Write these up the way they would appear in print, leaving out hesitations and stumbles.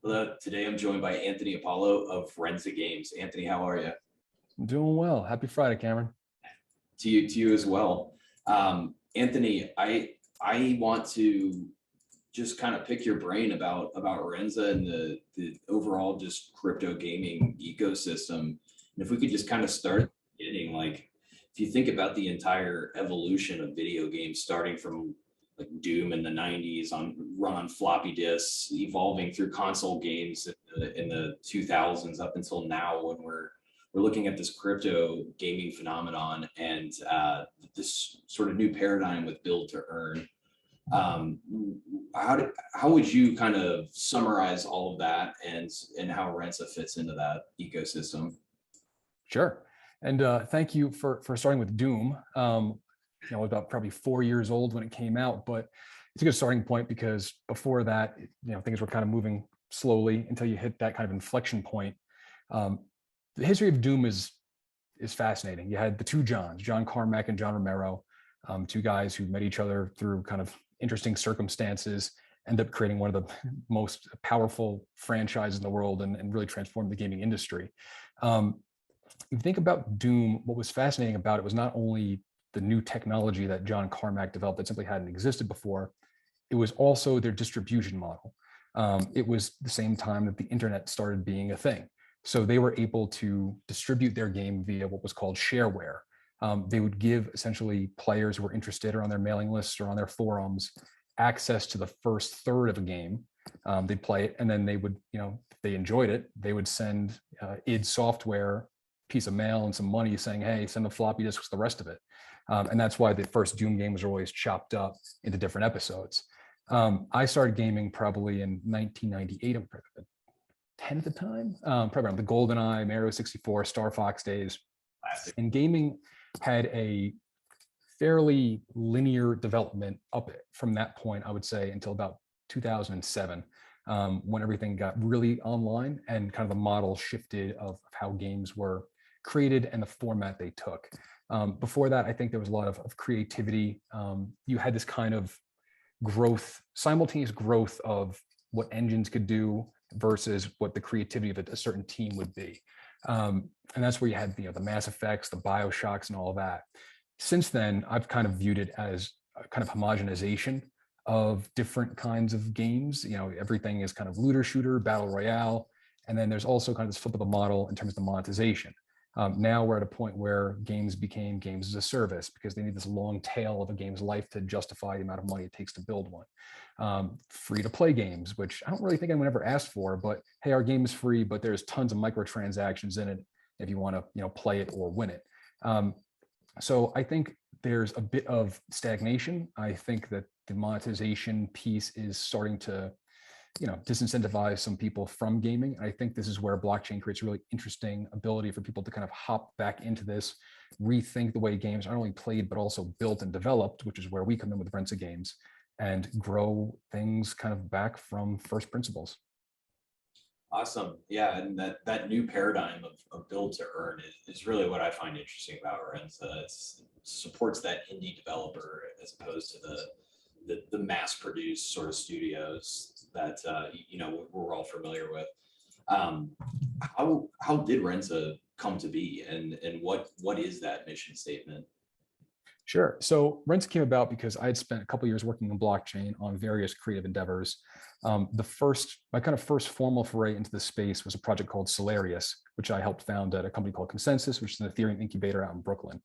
Hello, today I'm joined by Anthony Apollo of Rensa Games. Anthony, how are you? I'm doing well. Happy Friday, Cameron. To you as well. Anthony, I want to just kind of pick your brain about Rensa and the overall just crypto gaming ecosystem. And if we could just kind of start at the beginning, like if you think about the entire evolution of video games, starting from like Doom in the 90s on run on floppy disks, evolving through console games in the 2000s up until now when we're looking at this crypto gaming phenomenon and this sort of new paradigm with build to earn. Um, how would you kind of summarize all of that and how Rensa fits into that ecosystem? Sure. And thank you for starting with Doom. About probably 4 years old when it came out, but it's a good starting point because before that, things were kind of moving slowly until you hit that kind of inflection point. Um, the history of Doom is fascinating. You had the two Johns, John Carmack and John Romero, two guys who met each other through kind of interesting circumstances, end up creating one of the most powerful franchises in the world and really transformed the gaming industry. If you think about Doom, what was fascinating about it was not only the new technology that John Carmack developed that simply hadn't existed before, it was also their distribution model. It was the same time that the internet started being a thing. So they were able to distribute their game via what was called shareware. They would give essentially players who were interested or on their mailing lists or on their forums access to the first third of a game. They'd play it, and then they would, if they enjoyed it, they would send id Software piece of mail and some money saying, hey, send the floppy disks, the rest of it. And that's why the first Doom games are always chopped up into different episodes. I started gaming probably in 1998. I'm 10 at the time, probably around the GoldenEye, Mario 64, Star Fox days. Classic. And gaming had a fairly linear development up from that point, I would say, until about 2007, when everything got really online and kind of the model shifted of how games were created and the format they took. Before that, I think there was a lot of creativity. You had this kind of growth, simultaneous growth of what engines could do versus what the creativity of a certain team would be. And that's where you had the Mass Effects, the Bioshocks, and all of that. Since then, I've kind of viewed it as a kind of homogenization of different kinds of games. Everything is kind of looter shooter, battle royale, and then there's also kind of this flip of the model in terms of the monetization. Now we're at a point where games became games as a service because they need this long tail of a game's life to justify the amount of money it takes to build one. Free to play games, which I don't really think anyone ever asked for, but hey, our game is free, but there's tons of microtransactions in it if you want to play it or win it. So I think there's a bit of stagnation. I think that the monetization piece is starting to disincentivize some people from gaming. And I think this is where blockchain creates a really interesting ability for people to kind of hop back into this, rethink the way games are not only played, but also built and developed, which is where we come in with Rensa Games, and grow things kind of back from first principles. Awesome. Yeah, and that new paradigm of build to earn is really what I find interesting about Rensa. It supports that indie developer as opposed to the mass produced sort of studios that we're all familiar with. Um, how did Rensa come to be, and what is that mission statement? Sure. So Rensa came about because I had spent a couple of years working in blockchain on various creative endeavors. My kind of first formal foray into the space was a project called Solarius, which I helped found at a company called Consensus, which is an Ethereum incubator out in Brooklyn.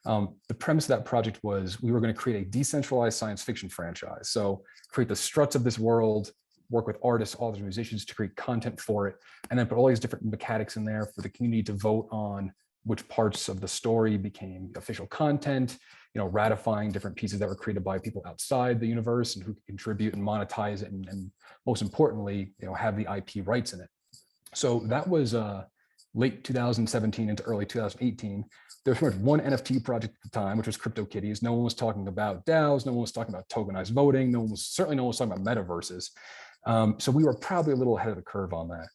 The premise of that project was we were going to create a decentralized science fiction franchise. So create the struts of this world, work with artists, authors, musicians to create content for it, and then put all these different mechanics in there for the community to vote on which parts of the story became official content, ratifying different pieces that were created by people outside the universe and who could contribute and monetize it, and most importantly, have the IP rights in it. So that was late 2017 into early 2018. There was one NFT project at the time, which was CryptoKitties. No one was talking about DAOs. No one was talking about tokenized voting. No one was talking about metaverses. So we were probably a little ahead of the curve on that.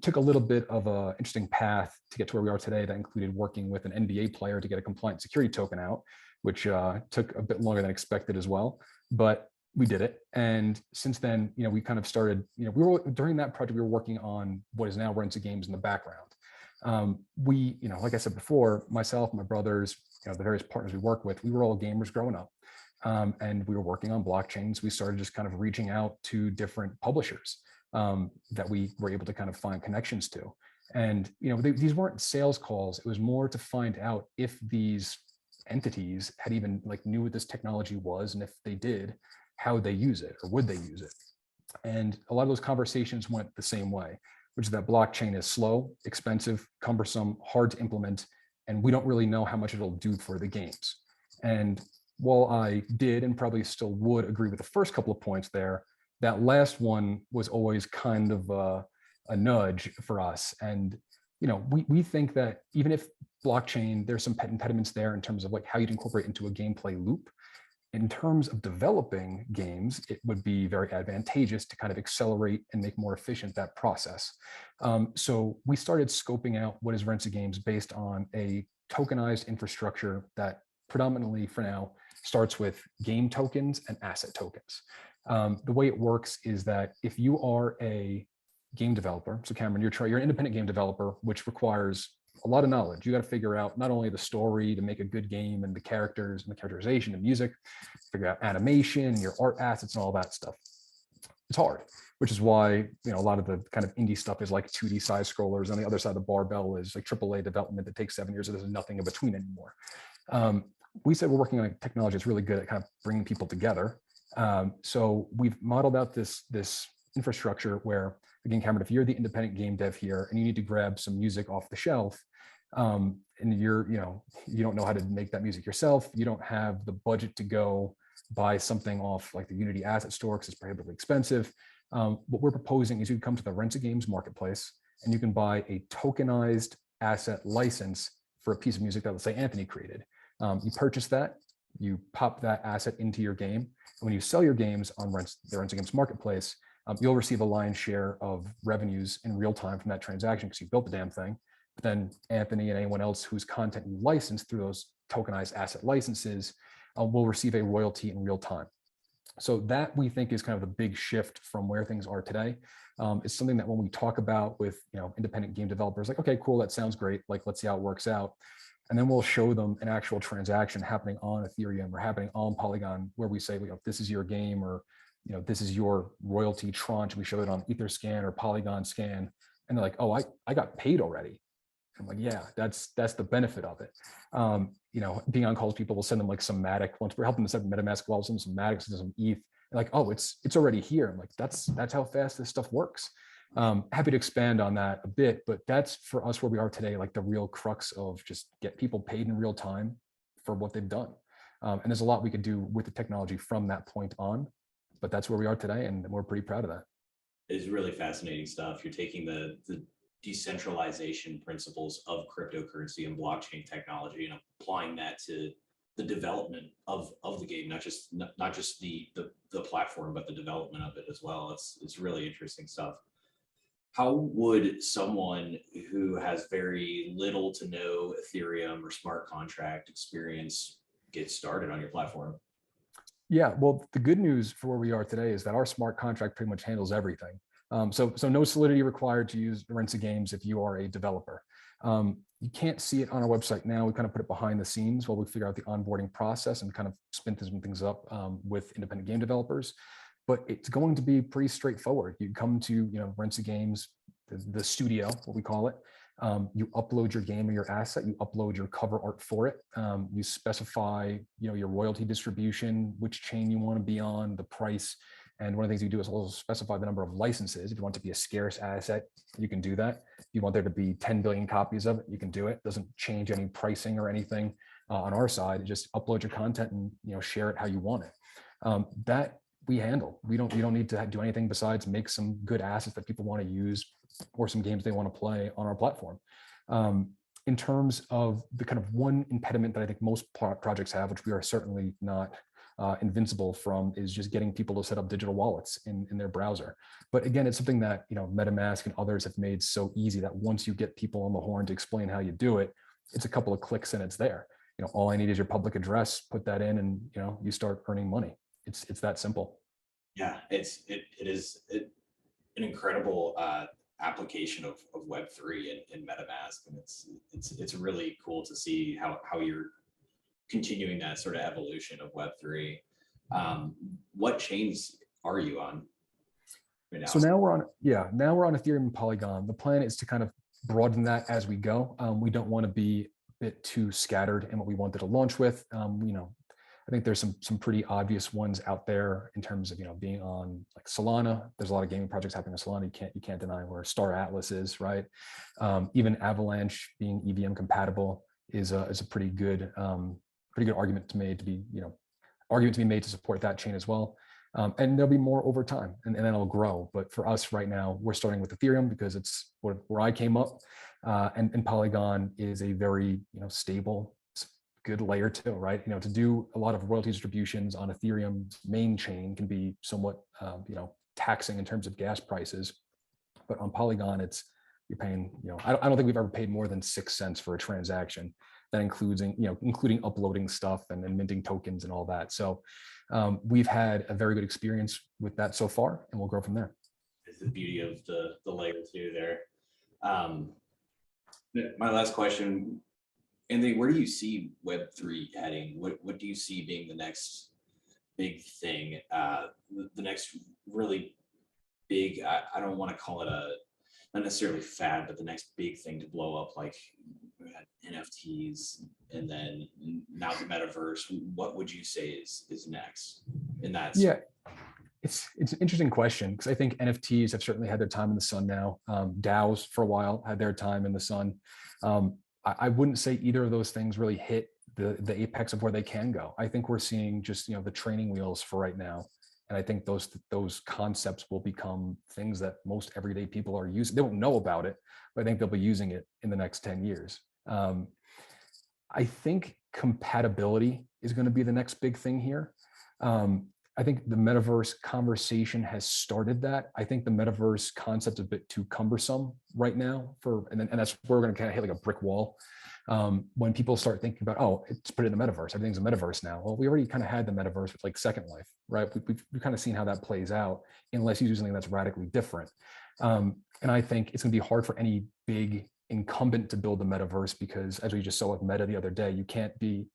Took a little bit of an interesting path to get to where we are today. That included working with an NBA player to get a compliant security token out, which took a bit longer than expected as well. But we did it. And since then, we kind of started, we were during that project, we were working on what is now Rensa Games in the background. We, like I said before, myself, my brothers, the various partners we work with, we were all gamers growing up. And we were working on blockchains. We started just kind of reaching out to different publishers that we were able to kind of find connections to. And, these weren't sales calls. It was more to find out if these entities had even knew what this technology was. And if they did, how would they use it or would they use it? And a lot of those conversations went the same way, which is that blockchain is slow, expensive, cumbersome, hard to implement, and we don't really know how much it'll do for the games. And while I did and probably still would agree with the first couple of points there, that last one was always kind of a nudge for us. And we think that even if blockchain, there's some impediments there in terms of how you'd incorporate into a gameplay loop. In terms of developing games, it would be very advantageous to kind of accelerate and make more efficient that process. So we started scoping out what is Rensa Games based on a tokenized infrastructure that predominantly for now starts with game tokens and asset tokens. The way it works is that if you are a game developer, so Cameron, you're an independent game developer, which requires a lot of knowledge. You got to figure out not only the story to make a good game and the characters and the characterization and music, figure out animation and your art assets and all that stuff. It's hard, which is why a lot of the kind of indie stuff is like 2D side scrollers. On the other side of the barbell is like AAA development that takes 7 years. So there's nothing in between anymore. We said we're working on technology that's really good at kind of bringing people together. So we've modeled out this infrastructure where, again, Cameron, if you're the independent game dev here and you need to grab some music off the shelf, and you don't know how to make that music yourself, you don't have the budget to go buy something off like the Unity asset store because it's prohibitively expensive. What we're proposing is you come to the Rensa Games marketplace and you can buy a tokenized asset license for a piece of music that, let's say, Anthony created. You purchase that, you pop that asset into your game, and when you sell your games on the Rensa Games marketplace, you'll receive a lion's share of revenues in real time from that transaction because you built the damn thing. But then Anthony and anyone else whose content you license through those tokenized asset licenses will receive a royalty in real time. So that, we think, is kind of the big shift from where things are today. It's something that when we talk about with independent game developers, like, okay, cool, that sounds great. Let's see how it works out. And then we'll show them an actual transaction happening on Ethereum or happening on Polygon, where we say, this is your game, or this is your royalty tranche. We show it on Etherscan or Polygon Scan, and they're like, oh, I got paid already. I'm like, yeah, that's the benefit of it. Being on calls, people will send them like some Matic. Once we're helping them set MetaMask wallets and some Matic, some ETH, like, oh, it's already here. I'm like, that's how fast this stuff works. Happy to expand on that a bit, but that's for us where we are today, like the real crux of just get people paid in real time for what they've done. And there's a lot we could do with the technology from that point on, but that's where we are today, and we're pretty proud of that. It's really fascinating stuff. You're taking the decentralization principles of cryptocurrency and blockchain technology and applying that to the development of the game, not just the platform, but the development of it as well. It's really interesting stuff. How would someone who has very little to no Ethereum or smart contract experience get started on your platform? Yeah, well, the good news for where we are today is that our smart contract pretty much handles everything. So no Solidity required to use Rensa Games if you are a developer. You can't see it on our website now. We kind of put it behind the scenes while we figure out the onboarding process and kind of spin things up with independent game developers. But it's going to be pretty straightforward. You come to Rensa Games, the studio, what we call it. You upload your game or your asset. You upload your cover art for it. You specify your royalty distribution, which chain you want to be on, the price. And one of the things you do is also specify the number of licenses. If you want it to be a scarce asset, you can do that. If you want there to be 10 billion copies of it, you can do it. It doesn't change any pricing or anything on our side. You just upload your content and share it how you want it. That we handle. You don't need to do anything besides make some good assets that people want to use or some games they want to play on our platform. In terms of the kind of one impediment that I think most projects have, which we are certainly not invincible from, is just getting people to set up digital wallets in their browser. But again, it's something that MetaMask and others have made so easy that once you get people on the horn to explain how you do it, it's a couple of clicks and it's there. All I need is your public address, put that in, and you start earning money. It's that simple. Yeah, it is an incredible application of Web3 and MetaMask, and it's really cool to see how you're continuing that sort of evolution of Web3. What chains are you on right now? So now we're on, yeah, now we're on Ethereum and Polygon. The plan is to kind of broaden that as we go. We don't want to be a bit too scattered in what we wanted to launch with. I think there's some pretty obvious ones out there in terms of, being on like Solana. There's a lot of gaming projects happening on Solana. You can't deny where Star Atlas is, right? Even Avalanche being EVM compatible is a pretty good argument to made to be, argument to be made to support that chain as well. And there'll be more over time, and then it'll grow. But for us right now, we're starting with Ethereum because it's where I came up, and Polygon is a very stable, good layer too, right? To do a lot of royalty distributions on Ethereum's main chain can be somewhat taxing in terms of gas prices, but on Polygon, you're paying, I don't think we've ever paid more than 6 cents for a transaction. That including uploading stuff and then minting tokens and all that. So we've had a very good experience with that so far, and we'll grow from there. It's the beauty of the layer two there. My last question, Anthony, where do you see Web3 heading? What do you see being the next big thing? The next really big, I don't want to call it not necessarily fad, but the next big thing to blow up, like we had NFTs and then now the metaverse. What would you say is next in that? Yeah, it's an interesting question because I think NFTs have certainly had their time in the sun now. DAOs for a while had their time in the sun. I wouldn't say either of those things really hit the apex of where they can go. I think we're seeing just the training wheels for right now. And I think those concepts will become things that most everyday people are using. They won't know about it, but I think they'll be using it in the next 10 years. I think compatibility is going to be the next big thing here. I think the metaverse conversation has started that. I think the metaverse concept is a bit too cumbersome right now and that's where we're going to kind of hit like a brick wall. When people start thinking about, oh, let's put it in the metaverse, everything's a metaverse now. Well, we already kind of had the metaverse with like Second Life, right? We've kind of seen how that plays out unless you do something that's radically different. And I think it's going to be hard for any big incumbent to build the metaverse because, as we just saw with Meta the other day, you can't be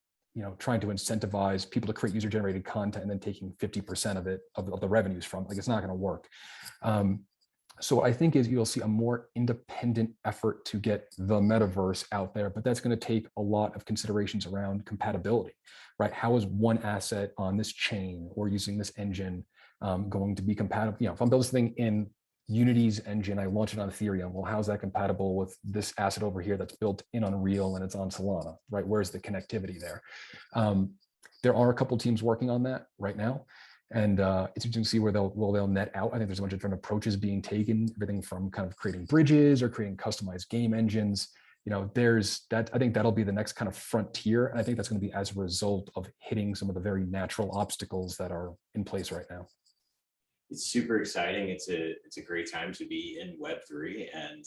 trying to incentivize people to create user-generated content and then taking 50% of it, of the revenues from it. Like, it's not going to work. So what I think is you'll see a more independent effort to get the metaverse out there, but that's going to take a lot of considerations around compatibility, right? How is one asset on this chain or using this engine going to be compatible? If I'm building something in Unity's engine, I launch it on Ethereum. Well, how's that compatible with this asset over here that's built in Unreal and it's on Solana, right? Where's the connectivity there? There are a couple teams working on that right now. And it's interesting to see where they'll net out. I think there's a bunch of different approaches being taken, everything from kind of creating bridges or creating customized game engines. There's that. I think that'll be the next kind of frontier. And I think that's going to be as a result of hitting some of the very natural obstacles that are in place right now. It's super exciting. It's a great time to be in Web3, and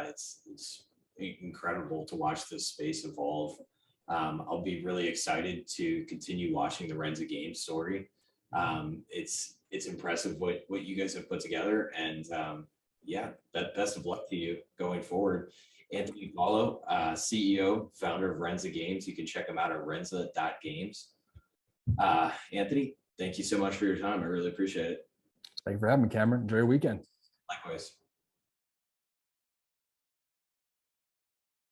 it's incredible to watch this space evolve. I'll be really excited to continue watching the Rensa Games story. It's impressive what you guys have put together, and yeah, best of luck to you going forward. Anthony Paulo, CEO, founder of Rensa Games. You can check him out at rensa.games. Anthony, thank you so much for your time. I really appreciate it. Thank you for having me, Cameron. Enjoy your weekend. Likewise.